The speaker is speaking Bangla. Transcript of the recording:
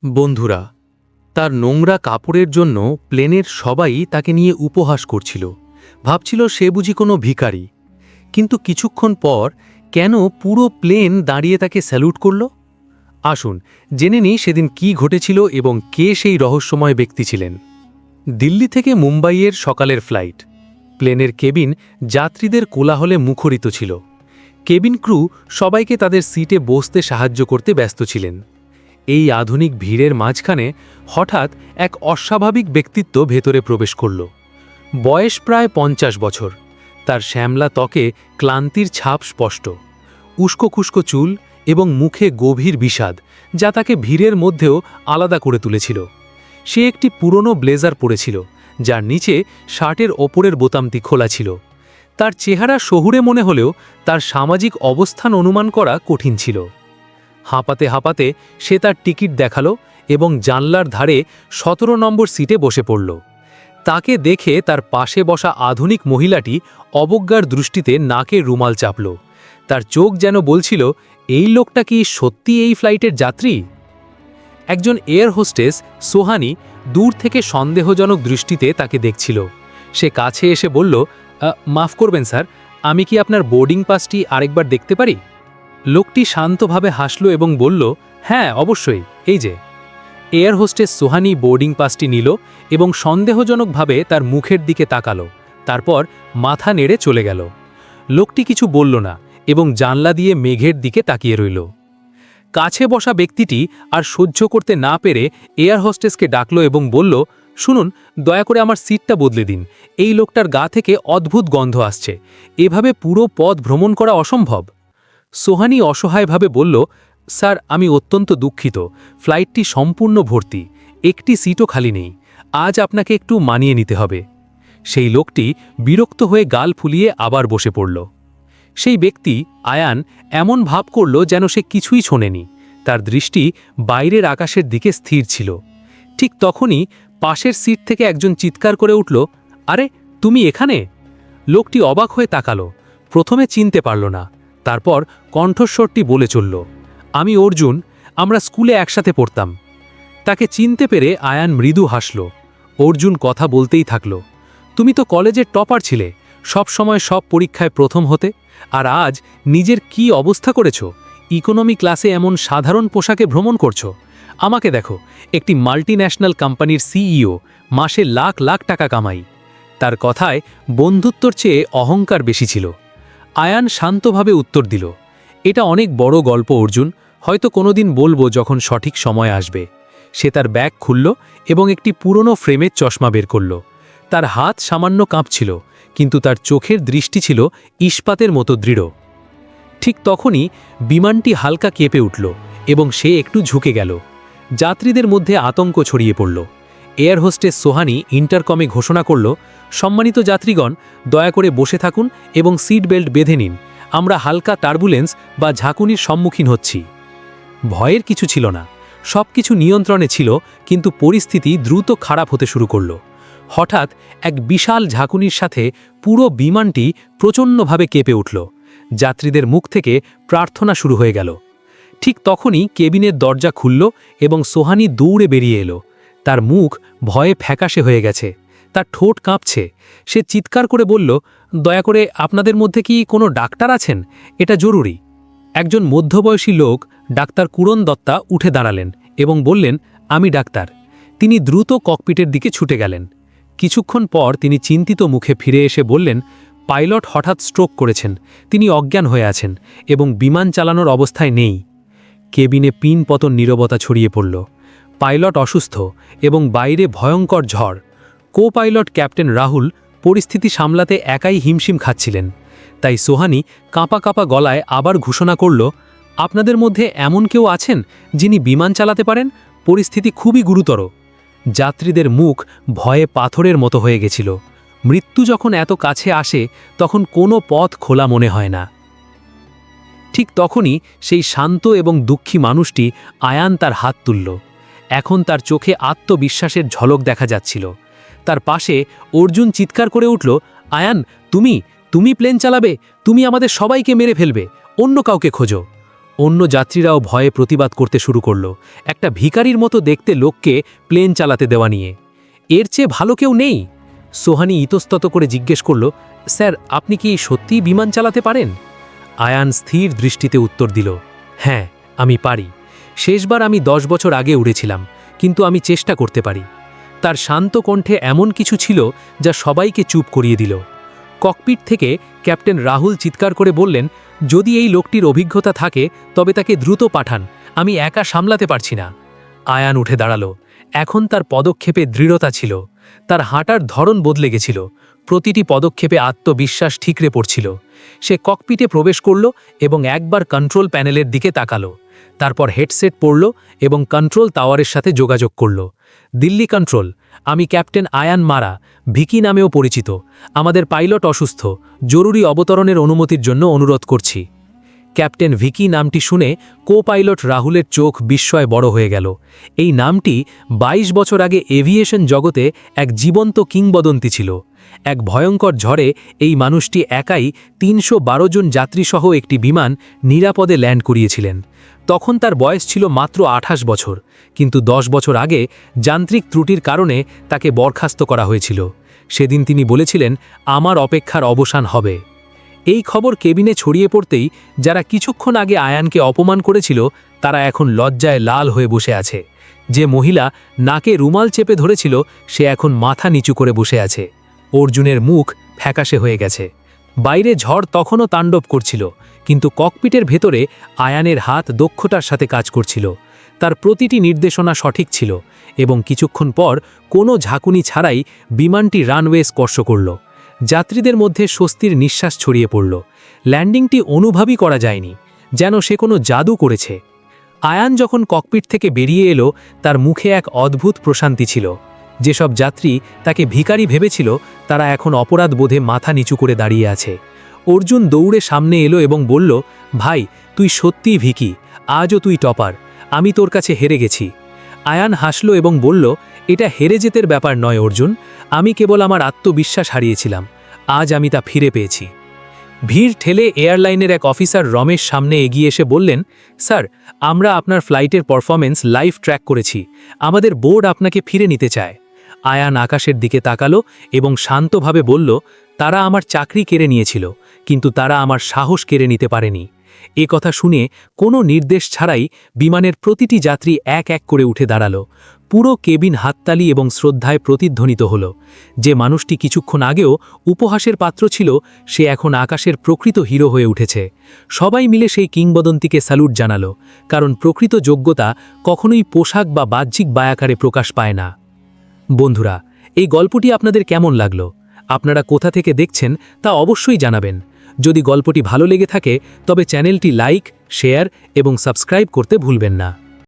বন্ধুরা, তার নোংরা কাপড়ের জন্য প্লেনের সবাই তাকে নিয়ে উপহাস করছিল। ভাবছিল সে বুঝি কোনো ভিখারি। কিন্তু কিছুক্ষণ পর কেন পুরো প্লেন দাঁড়িয়ে তাকে স্যালুট করল? আসুন জেনে নিই সেদিন কি ঘটেছিল এবং কে সেই রহস্যময় ব্যক্তি ছিলেন। দিল্লি থেকে মুম্বাইয়ের সকালের ফ্লাইট। প্লেনের কেবিন যাত্রীদের কোলাহলে মুখরিত ছিল। কেবিন ক্রু সবাইকে তাদের সিটে বসতে সাহায্য করতে ব্যস্ত ছিলেন। এই আধুনিক ভিড়ের মাঝখানে হঠাৎ এক অস্বাভাবিক ব্যক্তিত্ব ভেতরে প্রবেশ করল। বয়স প্রায় 50 বছর। তার শ্যামলা ত্বকে ক্লান্তির ছাপ স্পষ্ট। উস্কোখুস্কো চুল এবং মুখে গভীর বিষাদ, যা তাকে ভিড়ের মধ্যেও আলাদা করে তুলেছিল। সে একটি পুরনো ব্লেজার পরেছিল, যার নিচে শার্টের ওপরের বোতামটি খোলা ছিল। তার চেহারা শহুরে মনে হলেও তার সামাজিক অবস্থান অনুমান করা কঠিন ছিল। হাঁপাতে হাঁপাতে সে তার টিকিট দেখালো এবং জানলার ধারে 17 নম্বর সিটে বসে পড়ল। তাকে দেখে তার পাশে বসা আধুনিক মহিলাটি অবজ্ঞার দৃষ্টিতে নাকে রুমাল চাপল। তার চোখ যেন বলছিল, এই লোকটা কি সত্যি এই ফ্লাইটের যাত্রী? একজন এয়ার হোস্টেস সোহানি দূর থেকে সন্দেহজনক দৃষ্টিতে তাকে দেখছিল। সে কাছে এসে বলল, মাফ করবেন স্যার, আমি কি আপনার বোর্ডিং পাসটি আরেকবার দেখতে পারি? লোকটি শান্তভাবে হাসল এবং বলল, হ্যাঁ অবশ্যই, এই যে। এয়ার হোস্টেস সোহানি বোর্ডিং পাসটি নিল এবং সন্দেহজনকভাবে তার মুখের দিকে তাকালো। তারপর মাথা নেড়ে চলে গেল। লোকটি কিছু বলল না এবং জানলা দিয়ে মেঘের দিকে তাকিয়ে রইল। কাছে বসা ব্যক্তিটি আর সহ্য করতে না পেরে এয়ার হোস্টেসকে ডাকল এবং বলল, শুনুন, দয়া করে আমার সিটটা বদলে দিন। এই লোকটার গা থেকে অদ্ভুত গন্ধ আসছে। এভাবে পুরো পথ ভ্রমণ করা অসম্ভব। সোহানি অসহায়ভাবে বলল, স্যার, আমি অত্যন্ত দুঃখিত। ফ্লাইটটি সম্পূর্ণ ভর্তি, একটি সিটও খালি নেই। আজ আপনাকে একটু মানিয়ে নিতে হবে। সেই লোকটি বিরক্ত হয়ে গাল ফুলিয়ে আবার বসে পড়ল। সেই ব্যক্তি আয়ান এমন ভাব করল যেন সে কিছুই শোনেনি। তার দৃষ্টি বাইরের আকাশের দিকে স্থির ছিল। ঠিক তখনই পাশের সিট থেকে একজন চিৎকার করে উঠল, আরে তুমি এখানে? লোকটি অবাক হয়ে তাকালো। প্রথমে চিনতে পারল না। তারপর কণ্ঠস্বরটি বলে চলল, আমি অর্জুন, আমরা স্কুলে একসাথে পড়তাম। তাকে চিনতে পেরে আয়ান মৃদু হাসল। অর্জুন কথা বলতেই থাকল, তুমি তো কলেজের টপার ছিলে, সব সময় সব পরীক্ষায় প্রথম হতে, আর আজ নিজের কি অবস্থা করেছ? ইকোনমি ক্লাসে এমন সাধারণ পোশাকে ভ্রমণ করছো। আমাকে দেখো, একটি মাল্টিন্যাশনাল কোম্পানির সিইও, মাসে লাখ লাখ টাকা কামাই। তার কথায় বন্ধুত্বর চেয়ে অহংকার বেশি ছিল। আয়ান শান্তভাবে উত্তর দিল, এটা অনেক বড় গল্প অর্জুন, হয়তো কোনোদিন বলবো যখন সঠিক সময় আসবে। সে তার ব্যাগ খুলল এবং একটি পুরনো ফ্রেমের চশমা বের করল। তার হাত সামান্য কাঁপছিল, কিন্তু তার চোখের দৃষ্টি ছিল ইস্পাতের মতো দৃঢ়। ঠিক তখনই বিমানটি হালকা কেঁপে উঠল এবং সে একটু ঝুঁকে গেল। যাত্রীদের মধ্যে আতঙ্ক ছড়িয়ে পড়ল। এয়ার হোস্টেস সোহানি ইন্টারকমে ঘোষণা করল, সম্মানিত যাত্রীগণ, দয়া করে বসে থাকুন এবং সিট বেল্ট বেঁধে নিন। আমরা হালকা টার্বুলেন্স বা ঝাঁকুনির সম্মুখীন হচ্ছি। ভয়ের কিছু ছিল না, সব কিছু নিয়ন্ত্রণে ছিল, কিন্তু পরিস্থিতি দ্রুত খারাপ হতে শুরু করল। হঠাৎ এক বিশাল ঝাঁকুনির সাথে পুরো বিমানটি প্রচণ্ডভাবে কেঁপে উঠল। যাত্রীদের মুখ থেকে প্রার্থনা শুরু হয়ে গেল। ঠিক তখনই কেবিনের দরজা খুলল এবং সোহানি দৌড়ে বেরিয়ে এলো। তার মুখ ভয়ে ফ্যাকাশে হয়ে গেছে, তার ঠোঁট কাঁপছে। সে চিৎকার করে বলল, দয়া করে আপনাদের মধ্যে কি কোনো ডাক্তার আছেন? এটা জরুরি। একজন মধ্যবয়সী লোক, ডাক্তার কুরণ দত্তা, উঠে দাঁড়ালেন এবং বললেন, আমি ডাক্তার। তিনি দ্রুত ককপিটের দিকে ছুটে গেলেন। কিছুক্ষণ পর তিনি চিন্তিত মুখে ফিরে এসে বললেন, পাইলট হঠাৎ স্ট্রোক করেছেন, তিনি অজ্ঞান হয়ে আছেন এবং বিমান চালানোর অবস্থায় নেই। কেবিনে পিন পতন নীরবতা ছড়িয়ে পড়ল। পাইলট অসুস্থ এবং বাইরে ভয়ঙ্কর ঝড়। কো পাইলট ক্যাপ্টেন রাহুল পরিস্থিতি সামলাতে একাই হিমশিম খাচ্ছিলেন। তাই সোহানি কাঁপা কাঁপা গলায় আবার ঘোষণা করল, আপনাদের মধ্যে এমন কেউ আছেন যিনি বিমান চালাতে পারেন? পরিস্থিতি খুবই গুরুতর। যাত্রীদের মুখ ভয়ে পাথরের মতো হয়ে গেছিল। মৃত্যু যখন এত কাছে আসে তখন কোনো পথ খোলা মনে হয় না। ঠিক তখনই সেই শান্ত এবং দুঃখী মানুষটি আয়ান তার হাত তুলল। এখন তার চোখে আত্মবিশ্বাসের ঝলক দেখা যাচ্ছিল। তার পাশে অর্জুন চিৎকার করে উঠল, আয়ান, তুমি প্লেন চালাবে, তুমি আমাদের সবাইকে মেরে ফেলবে, অন্য কাউকে খোঁজো। অন্য যাত্রীরাও ভয়ে প্রতিবাদ করতে শুরু করল, একটা ভিখারির মতো দেখতে লোককে প্লেন চালাতে দেওয়া নিয়ে। এর চেয়ে ভালো কেউ নেই? সোহানি ইতস্তত করে জিজ্ঞেস করল, স্যার আপনি কি সত্যিই বিমান চালাতে পারেন? আয়ান স্থির দৃষ্টিতে উত্তর দিল, হ্যাঁ আমি পারি। শেষবার আমি 10 বছর আগে উড়েছিলাম, কিন্তু আমি চেষ্টা করতে পারি। তার শান্ত কণ্ঠে এমন কিছু ছিল যা সবাইকে চুপ করিয়ে দিল। ককপিট থেকে ক্যাপ্টেন রাহুল চিৎকার করে বললেন, যদি এই লোকটির অভিজ্ঞতা থাকে তবে তাকে দ্রুত পাঠান, আমি একা সামলাতে পারছি না। আয়ান উঠে দাঁড়ালো। এখন তার পদক্ষেপে দৃঢ়তা ছিল, তার হাঁটার ধরন বদলে গেছিল, প্রতিটি পদক্ষেপে আত্মবিশ্বাস ঠিকরে পড়ছিল। সে ককপিটে প্রবেশ করল এবং একবার কন্ট্রোল প্যানেলের দিকে তাকালো। তারপর হেডসেট পরল এবং কন্ট্রোল টাওয়ারের সাথে যোগাযোগ করল। দিল্লি কন্ট্রোল, আমি ক্যাপ্টেন আয়ান মারা, ভিকি নামেও পরিচিত। আমাদের পাইলট অসুস্থ, জরুরি অবতরণের অনুমতির জন্য অনুরোধ করছি। ক্যাপ্টেন ভিকি নামটি শুনে কো পাইলট রাহুলের চোখ বিস্ময়ে বড় হয়ে গেল। এই নামটি 22 বছর আগে এভিয়েশন জগতে এক জীবন্ত কিংবদন্তি ছিল। এক ভয়ঙ্কর ঝড়ে এই মানুষটি একাই 312 জন যাত্রীসহ একটি বিমান নিরাপদে ল্যান্ড করিয়েছিলেন। তখন তার বয়স ছিল মাত্র 28 বছর, কিন্তু 10 বছর আগে যান্ত্রিক ত্রুটির কারণে তাকে বরখাস্ত করা হয়েছিল। সেদিন তিনি বলেছিলেন, আমার অপেক্ষার অবসান হবে। এই খবর কেবিনে ছড়িয়ে পড়তেই যারা কিছুক্ষণ আগে আয়ানকে অপমান করেছিল তারা এখন লজ্জায় লাল হয়ে বসে আছে। যে মহিলা নাকে রুমাল চেপে ধরেছিল সে এখন মাথা নিচু করে বসে আছে। অর্জুনের মুখ ফ্যাকাশে হয়ে গেছে। বাইরে ঝড় তখনও তাণ্ডব করছিল, কিন্তু ককপিটের ভেতরে আয়ানের হাত দক্ষতার সাথে কাজ করছিল। তার প্রতিটি নির্দেশনা সঠিক ছিল এবং কিছুক্ষণ পর কোনো ঝাঁকুনি ছাড়াই বিমানটি রানওয়ে স্পর্শ করল। যাত্রীদের মধ্যে স্বস্তির নিঃশ্বাস ছড়িয়ে পড়ল। ল্যান্ডিংটি অনুভবই করা যায়নি, যেন সে কোনো জাদু করেছে। আয়ান যখন ককপিট থেকে বেরিয়ে এলো তার মুখে এক অদ্ভুত প্রশান্তি ছিল। যেসব যাত্রী তাকে ভিখারি ভেবেছিল তারা এখন অপরাধ বোধে মাথা নিচু করে দাঁড়িয়ে আছে। অর্জুন দৌড়ে সামনে এলো এবং বলল, ভাই তুই সত্যিই ভিকি, আজও তুই টপার, আমি তোর কাছে হেরে গেছি। আয়ান হাসল এবং বলল, এটা হেরে যেতের ব্যাপার নয় অর্জুন, আমি কেবল আমার আত্মবিশ্বাস হারিয়েছিলাম, আজ আমি তা ফিরে পেয়েছি। ভিড় ঠেলে এয়ারলাইনের এক অফিসার রমেশ সামনে এগিয়ে এসে বললেন, স্যার আমরা আপনার ফ্লাইটের পারফরম্যান্স লাইভ ট্র্যাক করেছি, আমাদের বোর্ড আপনাকে ফিরে নিতে চায়। আয়ান আকাশের দিকে তাকালো এবং শান্তভাবে বলল, তারা আমার চাকরি কেড়ে নিয়েছিল, কিন্তু তারা আমার সাহস কেড়ে নিতে পারেনি। এ কথা শুনে কোনো নির্দেশ ছাড়াই বিমানের প্রতিটি যাত্রী এক এক করে উঠে দাঁড়ালো। পুরো কেবিন হাততালি এবং শ্রদ্ধায় প্রতিধ্বনিত হল। যে মানুষটি কিছুক্ষণ আগেও উপহাসের পাত্র ছিল সে এখন আকাশের প্রকৃত হিরো হয়ে উঠেছে। সবাই মিলে সেই কিংবদন্তিকে স্যালুট জানালো, কারণ প্রকৃত যোগ্যতা কখনোই পোশাক বা বাহ্যিক বায়াকারে প্রকাশ পায় না। বন্ধুরা, এই গল্পটি আপনাদের কেমন লাগলো? আপনারা কোথা থেকে দেখছেন তা অবশ্যই জানাবেন। যদি গল্পটি ভালো লেগে থাকে তবে চ্যানেলটি লাইক, শেয়ার এবং সাবস্ক্রাইব করতে ভুলবেন না।